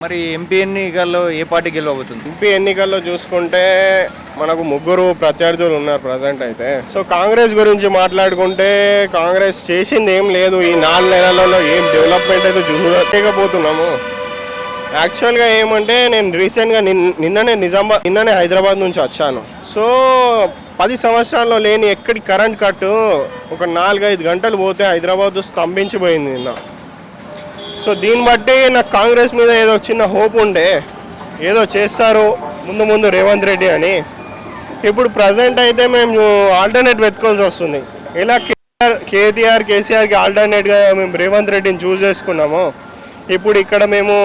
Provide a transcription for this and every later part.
మరి ఎంపీ ఎన్నికల్లో ఏ party గెలవబోతుంది? MP ఎన్నికల్లో చూసుకుంటే మనకు ముగ్గురు ప్రత్యర్థులు ఉన్నారు ప్రజెంట్ అయితే. సో కాంగ్రెస్ గురించి మాట్లాడుకుంటే కాంగ్రెస్ చేసింది ఏం లేదు. ఈ 4 నెలలలో ఏం డెవలప్మెంట్ అయితే చూడలేకపోతున్నాము. యాక్చువల్గా ఏమంటే నేను రీసెంట్గా నిన్ననే హైదరాబాద్ నుంచి వచ్చాను. సో 10 సంవత్సరాల్లో లేని ఎక్కడి కరెంట్ కట్టు ఒక 4-5 గంటలు పోతే హైదరాబాద్ స్తంభించిపోయింది నిన్న. సో దీన్ని బట్టి నాకు కాంగ్రెస్ మీద ఏదో చిన్న హోప్ ఉండే, ఏదో చేస్తారు ముందు రేవంత్ రెడ్డి అని. ఇప్పుడు ప్రజెంట్ అయితే మేము ఆల్టర్నేట్ వెతుకోవాల్సి వస్తుంది. ఇలా కేసీఆర్కి ఆల్టర్నేట్గా మేము రేవంత్ రెడ్డిని చూస్ చేసుకున్నాము. ఇప్పుడు ఇక్కడ మేము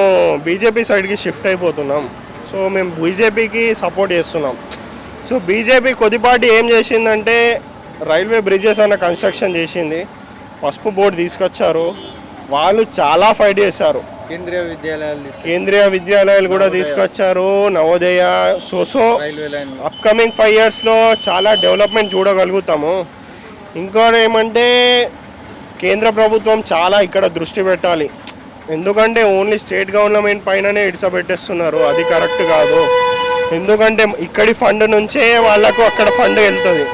బీజేపీ సైడ్కి షిఫ్ట్ అయిపోతున్నాం. సో మేము బీజేపీకి సపోర్ట్ చేస్తున్నాం. సో బీజేపీ కొద్దిపాటి ఏం చేసిందంటే రైల్వే బ్రిడ్జెస్ అన్న కన్స్ట్రక్షన్ చేసింది, పసుపు బోర్డు తీసుకొచ్చారు, వాళ్ళు చాలా ఫైట్ చేశారు. కేంద్రీయ విద్యాలయాలు కూడా తీసుకొచ్చారు, నవోదయ. సో అప్కమింగ్ 5 yearsలో చాలా డెవలప్మెంట్ చూడగలుగుతాము. ఇంకోటి ఏమంటే కేంద్ర ప్రభుత్వం చాలా ఇక్కడ దృష్టి పెట్టాలి. ఎందుకంటే ఓన్లీ స్టేట్ గవర్నమెంట్ పైననే ఇడిసపెట్టేస్తున్నారు, అది కరెక్ట్ కాదు. ఎందుకంటే ఇక్కడి ఫండ్ నుంచే వాళ్ళకు అక్కడ ఫండ్ వెళ్తుంది.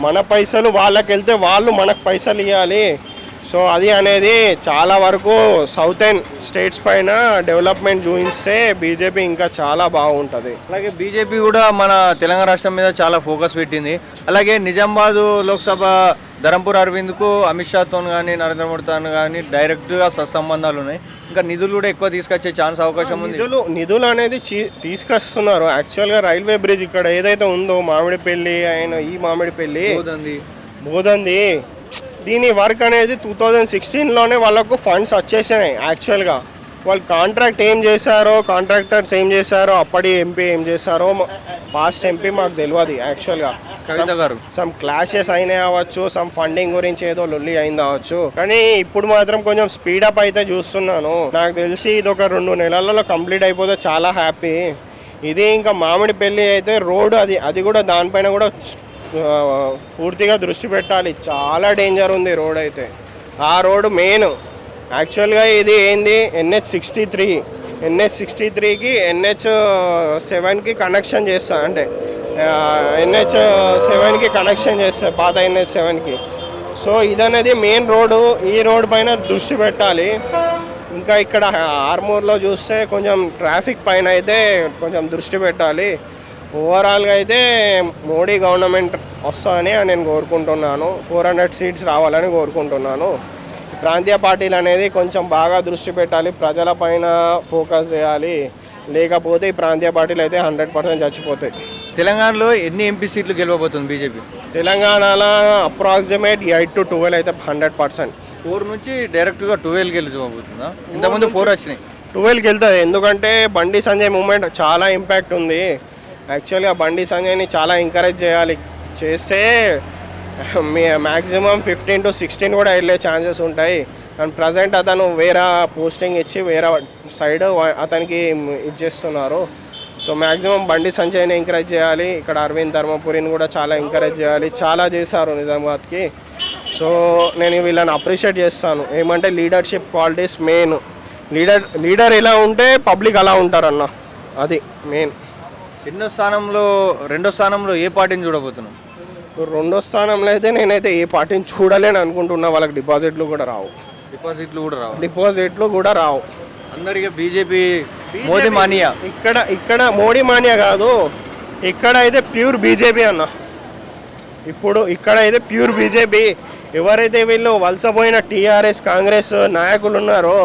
మన పైసలు వాళ్ళకి వెళ్తే వాళ్ళు మనకు పైసలు ఇవ్వాలి. సో అది అనేది చాలా వరకు సౌతర్న్ స్టేట్స్ పైన డెవలప్మెంట్ చూపిస్తే బీజేపీ ఇంకా చాలా బాగుంటుంది. అలాగే బీజేపీ కూడా మన తెలంగాణ రాష్ట్రం మీద చాలా ఫోకస్ పెట్టింది. అలాగే నిజామాబాద్ లోక్సభ ధరంపూర్ అరవింద్కు అమిత్ షాతో కానీ నరేంద్ర మోడీతో కానీ డైరెక్ట్గా సత్సంబంధాలు ఉన్నాయి. ఇంకా నిధులు కూడా ఎక్కువ తీసుకొచ్చే ఛాన్స్ అవకాశం ఉంది. నిధులు అనేది తీసుకొస్తున్నారు. యాక్చువల్గా రైల్వే బ్రిడ్జ్ ఇక్కడ ఏదైతే ఉందో మామిడిపల్లి అయిన ఈ మామిడిపల్లి బోదంది, దీని వర్క్ అనేది 2016లోనే వాళ్ళకు ఫండ్స్ వచ్చేసాయి. యాక్చువల్గా వాళ్ళు కాంట్రాక్ట్ ఏం చేశారో, కాంట్రాక్టర్స్ ఏం చేశారో, అప్పటి ఎంపీ ఏం చేశారో, పాస్ట్ ఎంపీ మాకు తెలియదు. యాక్చువల్గా సమ్ క్లాషెస్ అయినాయి అవ్వచ్చు, సమ్ ఫండింగ్ గురించి ఏదో లొల్లి అయింది అవ్వచ్చు. కానీ ఇప్పుడు మాత్రం కొంచెం స్పీడప్ అయితే చూస్తున్నాను. నాకు తెలిసి ఇది ఒక 2 నెలలలో కంప్లీట్ అయిపోతే చాలా హ్యాపీ. ఇది ఇంకా మామిడిపల్లి అయితే రోడ్ అది కూడా దానిపైన కూడా పూర్తిగా దృష్టి పెట్టాలి. చాలా డేంజర్ ఉంది రోడ్ అయితే. ఆ రోడ్డు మెయిన్. యాక్చువల్గా ఇది ఏంది NH63కి NH7కి కనెక్షన్ చేస్తా, అంటే NH7కి కనెక్షన్ చేస్తా, పాత NH7కి. సో ఇదనేది మెయిన్ రోడ్డు. ఈ రోడ్ పైన దృష్టి పెట్టాలి. ఇంకా ఇక్కడ ఆర్మూర్లో చూస్తే కొంచెం ట్రాఫిక్ పైన అయితే కొంచెం దృష్టి పెట్టాలి. ఓవరాల్గా అయితే మోడీ గవర్నమెంట్ వస్తుందని నేను కోరుకుంటున్నాను. 400 seats రావాలని కోరుకుంటున్నాను. ప్రాంతీయ పార్టీలు అనేది కొంచెం బాగా దృష్టి పెట్టాలి, ప్రజల పైన ఫోకస్ చేయాలి. లేకపోతే ఈ ప్రాంతీయ పార్టీలు అయితే 100% చచ్చిపోతాయి. తెలంగాణలో ఎన్ని ఎంపీ సీట్లు గెలవబోతుంది బీజేపీ? తెలంగాణలో అప్రాక్సిమేట్ 8 to 12 అయితే 100%. 4 నుంచి డైరెక్ట్గా 12 గెలిచిపోతుందా? ఇంతకుముందు 4 వచ్చినాయి, 12కి వెళ్తుంది. ఎందుకంటే బండి సంజయ్ మూమెంట్ చాలా ఇంపాక్ట్ ఉంది. యాక్చువల్గా బండి సంజయ్ని చాలా ఎంకరేజ్ చేస్తే మ్యాక్సిమం 15 to 16 కూడా వెళ్ళే ఛాన్సెస్ ఉంటాయి. అండ్ ప్రజెంట్ అతను వేరే పోస్టింగ్ ఇచ్చి వేరే సైడ్ అతనికి ఇచ్చేస్తున్నారు. సో మ్యాక్సిమం బండి సంజయ్ని ఎంకరేజ్ చేయాలి. ఇక్కడ అరవింద్ ధర్మపురిని కూడా చాలా ఎంకరేజ్ చేయాలి. చాలా చేశారు నిజామాబాద్కి. సో నేను వీళ్ళని అప్రిషియేట్ చేస్తాను. ఏమంటే లీడర్షిప్ క్వాలిటీస్ మెయిన్. లీడర్ ఎలా ఉంటే పబ్లిక్ అలా ఉంటారన్న, అది మెయిన్. రెండో స్థానంలో ఏ పార్టీని చూడబోతున్నాం? రెండో స్థానంలో అయితే నేనైతే ఏ పార్టీని చూడలేని అనుకుంటున్నా. వాళ్ళకి డిపాజిట్లు కూడా రావు. అందరికీ బీజేపీ మోదీ మానియా. ఇక్కడ మోడీ మానియా కాదు, ఇక్కడ అయితే ప్యూర్ బీజేపీ అన్న. ఇప్పుడు ఇక్కడ అయితే ప్యూర్ బీజేపీ. ఎవరైతే వీళ్ళు వలసపోయిన టీఆర్ఎస్ కాంగ్రెస్ నాయకులు ఉన్నారో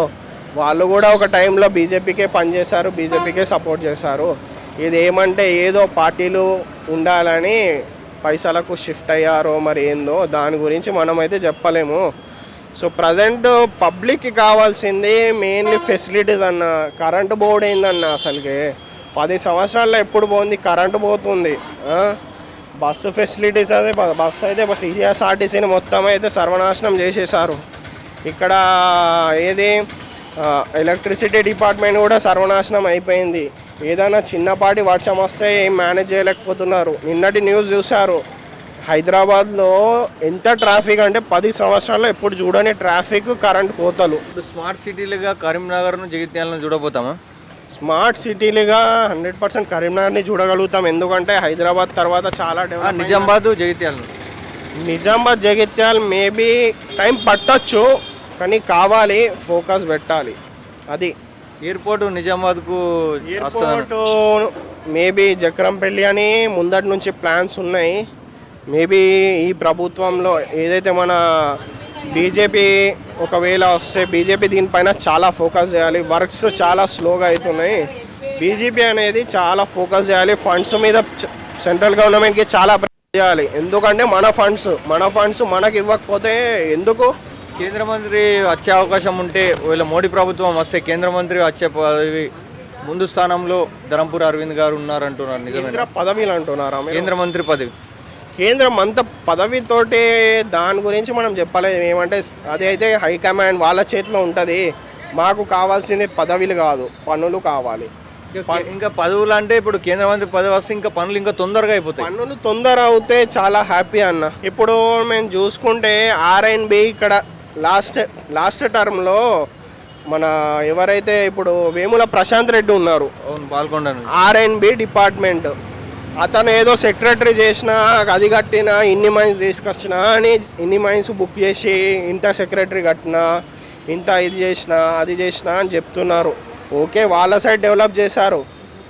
వాళ్ళు కూడా ఒక టైంలో బీజేపీకే పనిచేశారు, బీజేపీకే సపోర్ట్ చేశారు. ఇది ఏమంటే ఏదో పార్టీలు ఉండాలని పైసలకు షిఫ్ట్ అయ్యారో మరి ఏందో దాని గురించి మనమైతే చెప్పలేము. సో ప్రజెంట్ పబ్లిక్కి కావాల్సింది మెయిన్లీ ఫెసిలిటీస్ అన్న. కరెంటు బోర్డు ఏందన్న అసలుకి 10 సంవత్సరాల్లో ఎప్పుడు పోయింది, కరెంటు పోతుంది. బస్సు ఫెసిలిటీస్ అదే, బస్సు అయితే TSRTCని మొత్తం అయితే సర్వనాశనం చేసేసారు. ఇక్కడ ఏది ఎలక్ట్రిసిటీ డిపార్ట్మెంట్ కూడా సర్వనాశనం అయిపోయింది. ఏదైనా చిన్నపాటి వర్షం వస్తే ఏం మేనేజ్ చేయలేకపోతున్నారు. నిన్నటి న్యూస్ చూశారు, హైదరాబాద్లో ఎంత ట్రాఫిక్ అంటే 10 సంవత్సరాల్లో ఎప్పుడు చూడని ట్రాఫిక్, కరెంట్ కోతలు. స్మార్ట్ సిటీలుగా కరీంనగర్ను జగిత్యాలను చూడబోతామా? స్మార్ట్ సిటీలుగా 100% కరీంనగర్ని చూడగలుగుతాం. ఎందుకంటే హైదరాబాద్ తర్వాత చాలా develop. Nizamabad Jagtial Nizamabad Jagtial maybe time పట్టొచ్చు, కానీ కావాలి, ఫోకస్ పెట్టాలి. అది ఎయిర్పోర్ట్ నిజామాబాద్కు ఎయిర్పోర్ట్ మేబీ జక్రంపల్లి అని ముందటి నుంచి ప్లాన్స్ ఉన్నాయి. మేబీ ఈ ప్రభుత్వంలో ఏదైతే మన బీజేపీ ఒకవేళ వస్తే బీజేపీ దీనిపైన చాలా ఫోకస్ చేయాలి. వర్క్స్ చాలా స్లోగా అవుతున్నాయి. బీజేపీ అనేది చాలా ఫోకస్ చేయాలి. ఫండ్స్ మీద సెంట్రల్ గవర్నమెంట్కి చాలా చేయాలి. ఎందుకంటే మన ఫండ్స్ మనకి ఇవ్వకపోతే ఎందుకు? కేంద్ర మంత్రి వచ్చే అవకాశం ఉంటే ఒకవేళ మోడీ ప్రభుత్వం వస్తే కేంద్ర మంత్రి వచ్చే పదవి ముందు స్థానంలో ధరంపూర్ అరవింద్ గారు ఉన్నారంటున్నారు. నిజమే కేంద్ర పదవిలు అంటున్నారా? కేంద్ర మంత్రి పదవి, కేంద్రం అంత పదవితోటి దాని గురించి మనం చెప్పలేదు. ఏమంటే అది అయితే హైకమాండ్ వాళ్ళ చేతిలో ఉంటుంది. మాకు కావాల్సిన పదవిలు కాదు, పనులు కావాలి. ఇంకా పదవులు అంటే ఇప్పుడు కేంద్ర మంత్రి పదవి వస్తే ఇంకా పనులు ఇంకా తొందరగా అయిపోతాయి. పనులు తొందర అవుతే చాలా హ్యాపీ అన్న. ఇప్పుడు మేము చూసుకుంటే ఆర్ఎన్బి ఇక్కడ లాస్ట్ టర్మ్లో మన ఎవరైతే ఇప్పుడు వేముల ప్రశాంత్ రెడ్డి ఉన్నారు, అవును, పాల్గొండ ఆర్ఎన్బి డిపార్ట్మెంట్, అతను ఏదో సెక్రటరీ చేసినా అది కట్టినా ఇన్ని మైన్స్ తీసుకొచ్చినా అని ఇన్ని మైన్స్ బుక్ చేసి ఇంత సెక్రటరీ కట్టినా ఇంత ఇది చేసినా అది చేసినా అని చెప్తున్నారు. ఓకే, వాళ్ళ సైడ్ డెవలప్ చేశారు,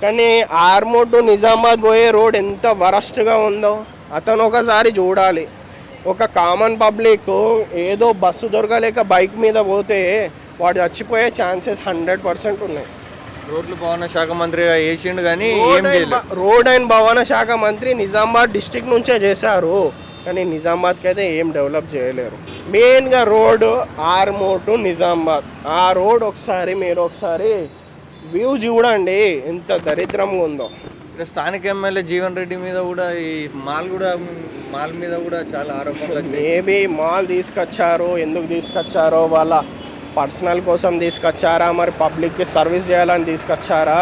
కానీ ఆర్మూర్ టు నిజామాబాద్ పోయే రోడ్ ఎంత వరస్ట్గా ఉందో అతను ఒకసారి చూడాలి. ఒక కామన్ పబ్లిక్ ఏదో బస్సు దొరకలేక బైక్ మీద పోతే వాడు చచ్చిపోయే ఛాన్సెస్ 100% ఉన్నాయి. రోడ్లు భవన శాఖ మంత్రిగా వేసిండు కానీ ఏం చేయలేదు. రోడ్ అండ్ భవన శాఖ మంత్రి నిజామాబాద్ డిస్టిక్ నుంచే చేశారు, కానీ నిజామాబాద్కి అయితే ఏం డెవలప్ చేయలేరు. మెయిన్గా రోడ్ ఆర్మూర్ టు నిజామాబాద్, ఆ రోడ్ మీరు ఒకసారి వ్యూ చూడండి ఎంత దరిద్రంగా ఉందో. ఇక్కడ స్థానిక ఎమ్మెల్యే జీవన్ రెడ్డి మీద కూడా ఈ మాల్ మీద కూడా చాలా ఆరోపణలు వచ్చాయి. మేబీ మాల్ తీసుకొచ్చారు, ఎందుకు తీసుకొచ్చారో వాళ్ళ పర్సనల్ కోసం తీసుకొచ్చారా, మరి పబ్లిక్కి సర్వీస్ చేయాలని తీసుకొచ్చారా?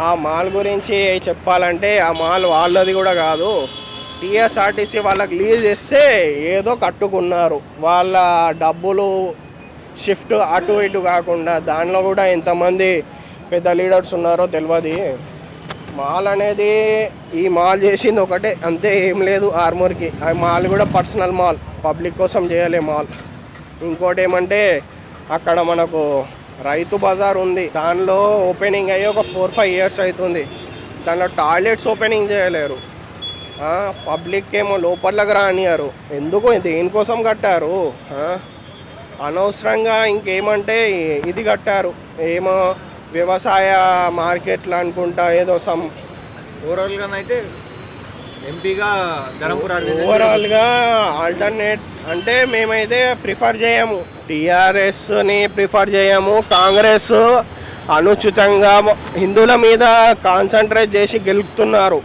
ఆ మాల్ గురించి చెప్పాలంటే ఆ మాల్ వాళ్ళది కూడా కాదు, టీఎస్ఆర్టీసీ వాళ్ళకి లీజ్ చేస్తే ఏదో కట్టుకున్నారు. వాళ్ళ డబ్బులు షిఫ్ట్ అటు ఇటు కాకుండా దానిలో కూడా ఎంతమంది పెద్ద లీడర్స్ ఉన్నారో తెలియదు. మాల్ అనేది ఈ మాల్ చేసింది ఒకటే, అంతే, ఏం లేదు ఆర్మూర్కి. ఆ మాల్ కూడా పర్సనల్ మాల్, పబ్లిక్ కోసం చేయలే మాల్. ఇంకోటి ఏమంటే అక్కడ మనకు రైతు బజార్ ఉంది, దానిలో ఓపెనింగ్ అయ్యి ఒక 4-5 ఇయర్స్ అవుతుంది. దానిలో టాయిలెట్స్ ఓపెనింగ్ చేయలేరు. పబ్లిక్ ఏమో లోపలకు రానియారు. ఎందుకు, దేనికోసం కట్టారు? అనవసరంగా ఇంకేమంటే ఇది కట్టారు, ఏమో వ్యవసాయ మార్కెట్లు అనుకుంటా ఏదో సమ్. ఓవరాల్గానైతే ఎంపీగా ధరంపూర్ అరవింద్ ఓవరాల్గా ఆల్టర్నేట్ అంటే మేమైతే ప్రిఫర్ చేయము, టీఆర్ఎస్ని ప్రిఫర్ చేయము. కాంగ్రెస్ అనుచితంగా హిందువుల మీద కాన్సన్ట్రేట్ చేసి గెలుపుతున్నారు,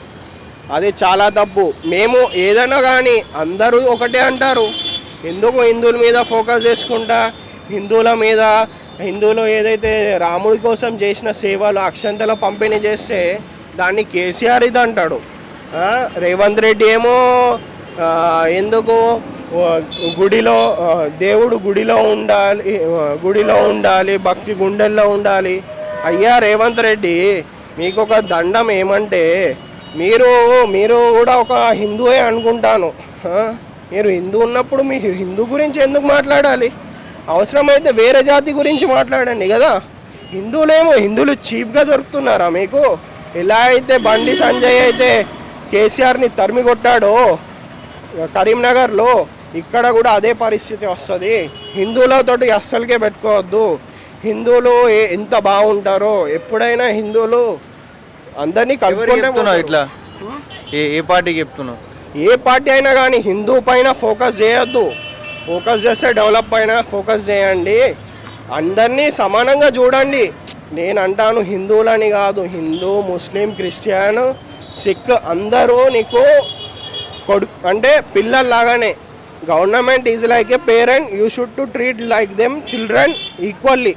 అది చాలా తప్పు. మేము ఏదైనా కానీ అందరూ ఒకటే అంటారు, ఎందుకు హిందువుల మీద ఫోకస్ చేసుకుంటా హిందువులు ఏదైతే రాముడి కోసం చేసిన సేవలు అక్షంతల పంపిణీ చేస్తే దాన్ని కేసీఆర్ ఇది అంటాడు. రేవంత్ రెడ్డి ఏమో ఎందుకు దేవుడు గుడిలో ఉండాలి, భక్తి గుండెల్లో ఉండాలి. అయ్యా రేవంత్ రెడ్డి, మీకు ఒక దండం ఏమంటే మీరు కూడా ఒక హిందువే అనుకుంటాను. మీరు హిందూ ఉన్నప్పుడు మీ హిందూ గురించి ఎందుకు మాట్లాడాలి? అవసరమైతే వేరే జాతి గురించి మాట్లాడండి కదా. హిందువులు చీప్గా దొరుకుతున్నారా మీకు? ఎలా అయితే బండి సంజయ్ అయితే కేసీఆర్ని తరిమి కొట్టాడో కరీంనగర్లో, ఇక్కడ కూడా అదే పరిస్థితి వస్తుంది. హిందువులతోటి అస్సలకే పెట్టుకోవద్దు. హిందువులు ఎంత బాగుంటారో, ఎప్పుడైనా హిందువులు అందరినీ కలుపుకుంటున్నావు. ఇట్లా ఏ పార్టీకి చెప్తున్నావు? ఏ పార్టీ అయినా కానీ హిందూ పైన ఫోకస్ చేయొద్దు. ఫోకస్ చేస్తే డెవలప్ పైన ఫోకస్ చేయండి. అందరినీ సమానంగా చూడండి. నేను అంటాను హిందువులని కాదు, హిందూ, ముస్లిం, క్రిస్టియన్, సిక్ అందరూ నీకు అంటే పిల్లల్లాగానే. Government is like a parent, you should to treat like them children equally.